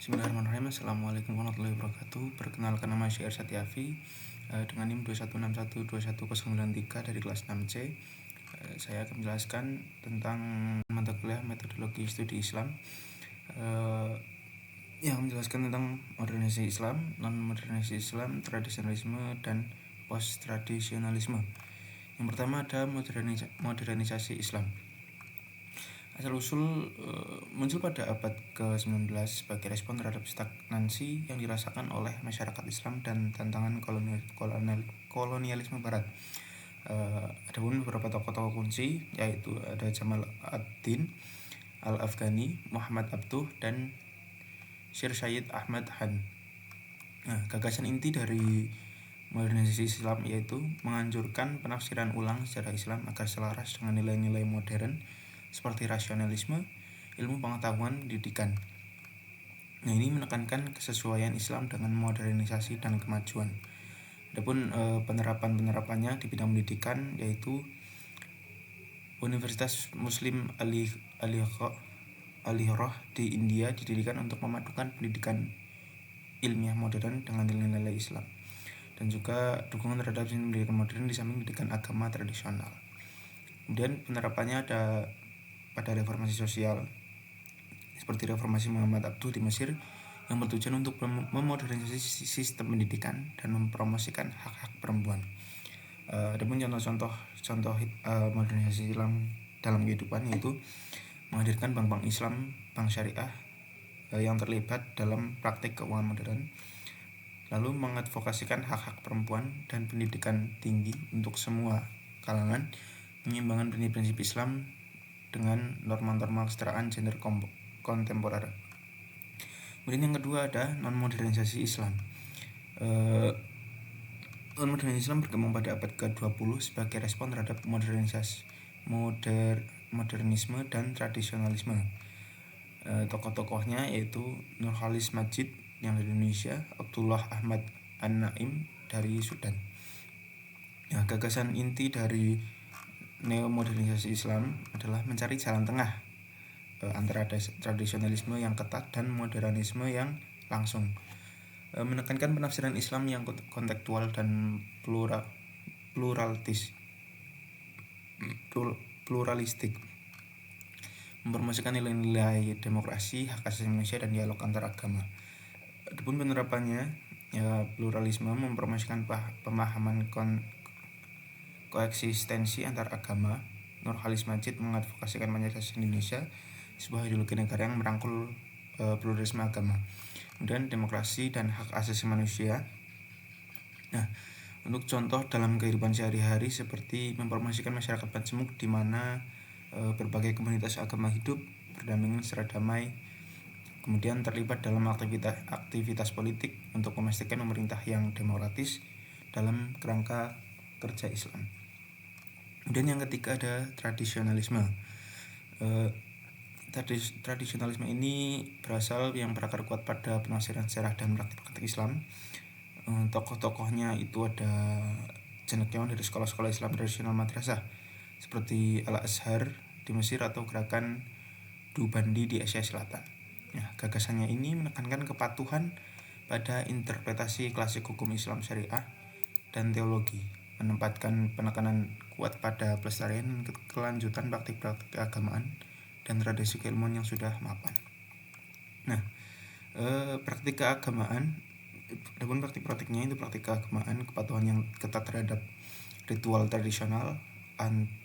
Bismillahirrahmanirrahim. Assalamualaikum warahmatullahi wabarakatuh. Perkenalkan, nama Syair Satyafi dengan NIM 21612109 dari kelas 6C. Saya akan menjelaskan tentang mata kuliah metodologi studi Islam yang menjelaskan tentang modernisasi Islam, non-modernisasi Islam, tradisionalisme, dan post-tradisionalisme. Yang pertama ada modernisasi Islam. Asal-usul muncul pada abad ke-19 sebagai respon terhadap stagnansi yang dirasakan oleh masyarakat Islam dan tantangan kolonialisme Barat. Ada pun beberapa tokoh-tokoh kunci, yaitu ada Jamal ad-Din al-Afghani, Muhammad Abduh, dan Syir Syed Ahmad Han. Gagasan inti dari modernisasi Islam yaitu menganjurkan penafsiran ulang sejarah Islam agar selaras dengan nilai-nilai modern seperti rasionalisme, ilmu pengetahuan, pendidikan. Ini menekankan kesesuaian Islam dengan modernisasi dan kemajuan. Adapun penerapannya di bidang pendidikan yaitu Universitas Muslim Al-Hirah di India didirikan untuk memadukan pendidikan ilmiah modern dengan nilai-nilai Islam, dan juga dukungan terhadap sistem pendidikan modern di samping pendidikan agama tradisional. Kemudian penerapannya ada pada reformasi sosial seperti reformasi Muhammad Abduh di Mesir yang bertujuan untuk memodernisasi sistem pendidikan dan mempromosikan hak-hak perempuan. Adapun contoh modernisasi Islam dalam kehidupan yaitu menghadirkan bank-bank Islam, bank syariah yang terlibat dalam praktik keuangan modern, lalu mengadvokasikan hak-hak perempuan dan pendidikan tinggi untuk semua kalangan, menyeimbangkan prinsip-prinsip Islam dengan norma-norma kesetaraan gender kontemporer. Kemudian yang kedua ada non-modernisasi Islam. Non-modernisasi Islam berkembang pada abad ke-20 sebagai respon terhadap modernisme dan tradisionalisme. Tokoh-tokohnya yaitu Nurhalis Majid yang dari Indonesia, Abdullah Ahmad An-Naim dari Sudan. Gagasan inti dari neomodernisasi Islam adalah mencari jalan tengah antara tradisionalisme yang ketat dan modernisme yang langsung, menekankan penafsiran Islam yang kontekstual dan pluralistik, mempromosikan nilai-nilai demokrasi, hak asasi manusia, dan dialog antar agama. Adapun penerapannya, pluralisme mempromosikan pemahaman koeksistensi antar agama. Nurhalis Majid mengadvokasikan Pancasila Indonesia, sebuah ideologi negara yang merangkul pluralisme agama. Kemudian demokrasi dan hak asasi manusia. Untuk contoh dalam kehidupan sehari-hari seperti mempromosikan masyarakat majemuk di mana berbagai komunitas agama hidup berdampingan secara damai, kemudian terlibat dalam aktivitas politik untuk memastikan pemerintah yang demokratis dalam kerangka kerja Islam. Kemudian yang ketiga ada tradisionalisme. Tradisionalisme ini berasal yang berakar kuat pada penafsiran sejarah dan praktik Islam. Tokoh-tokohnya itu ada cendekiawan dari sekolah-sekolah Islam tradisional madrasah seperti Al-Azhar di Mesir atau gerakan Deobandi di Asia Selatan. Gagasannya ini menekankan kepatuhan pada interpretasi klasik hukum Islam syariah dan teologi, menempatkan penekanan kuat pada pelestarian dan kelanjutan praktik-praktik keagamaan dan tradisi keilmuan yang sudah mapan. Praktik keagamaan, adapun praktik-praktiknya itu praktik keagamaan, kepatuhan yang ketat terhadap ritual tradisional,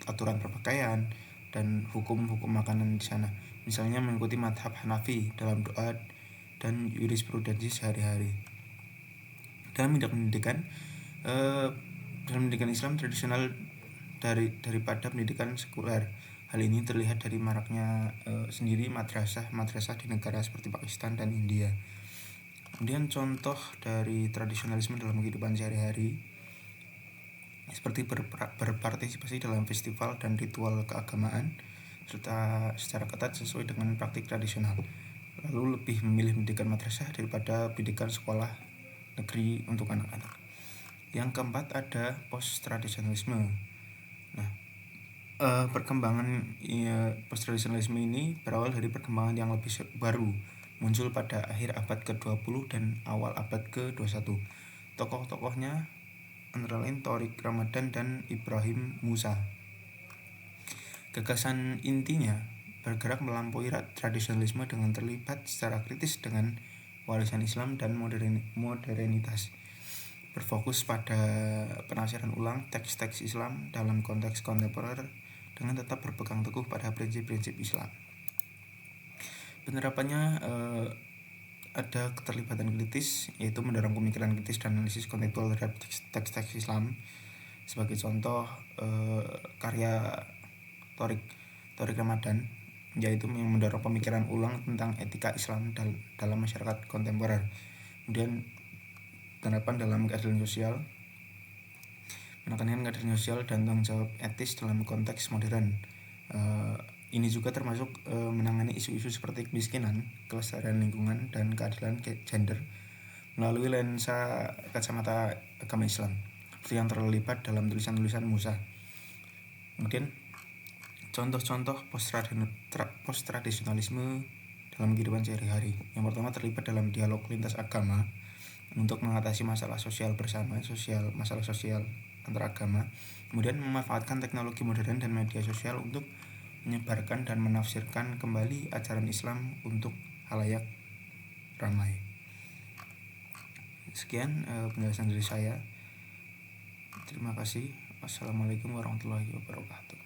aturan berpakaian, dan hukum-hukum makanan di sana. Misalnya mengikuti madhab Hanafi dalam doa dan jurisprudensi sehari-hari. Dalam bidang pendidikan, dalam pendidikan Islam tradisional daripada pendidikan sekuler. Hal ini terlihat dari maraknya sendiri madrasah di negara seperti Pakistan dan India. Kemudian contoh dari tradisionalisme dalam kehidupan sehari-hari seperti berpartisipasi dalam festival dan ritual keagamaan serta secara ketat sesuai dengan praktik tradisional, lalu lebih memilih pendidikan madrasah daripada pendidikan sekolah negeri untuk anak-anak. Yang keempat ada post-tradisionalisme. Perkembangan post-tradisionalisme ini berawal dari perkembangan yang lebih baru, muncul pada akhir abad ke-20 dan awal abad ke-21. Tokoh-tokohnya antara lain Thorik Ramadan dan Ibrahim Musa. Gagasan intinya bergerak melampaui tradisionalisme dengan terlibat secara kritis dengan warisan Islam dan modernitas. Berfokus pada penafsiran ulang teks-teks Islam dalam konteks kontemporer dengan tetap berpegang teguh pada prinsip-prinsip Islam. Penerapannya ada keterlibatan kritis, yaitu mendorong pemikiran kritis dan analisis kontekstual terhadap teks-teks Islam. Sebagai contoh karya Thorik Ramadan, yaitu yang mendorong pemikiran ulang tentang etika Islam dalam masyarakat kontemporer. Kemudian penerapan dalam keadilan sosial, menekankan keadilan sosial dan tanggung jawab etis dalam konteks modern. Ini juga termasuk menangani isu-isu seperti kemiskinan, kelestarian lingkungan, dan keadilan gender melalui lensa kacamata agama Islam, seperti yang terlibat dalam tulisan-tulisan Musa. Kemudian contoh-contoh post-tradisionalisme dalam kehidupan sehari-hari. Yang pertama, terlibat dalam dialog lintas agama untuk mengatasi masalah sosial bersama, masalah sosial antar agama. Kemudian memanfaatkan teknologi modern dan media sosial untuk menyebarkan dan menafsirkan kembali ajaran Islam untuk halayak ramai. Sekian penjelasan dari saya. Terima kasih. Wassalamualaikum warahmatullahi wabarakatuh.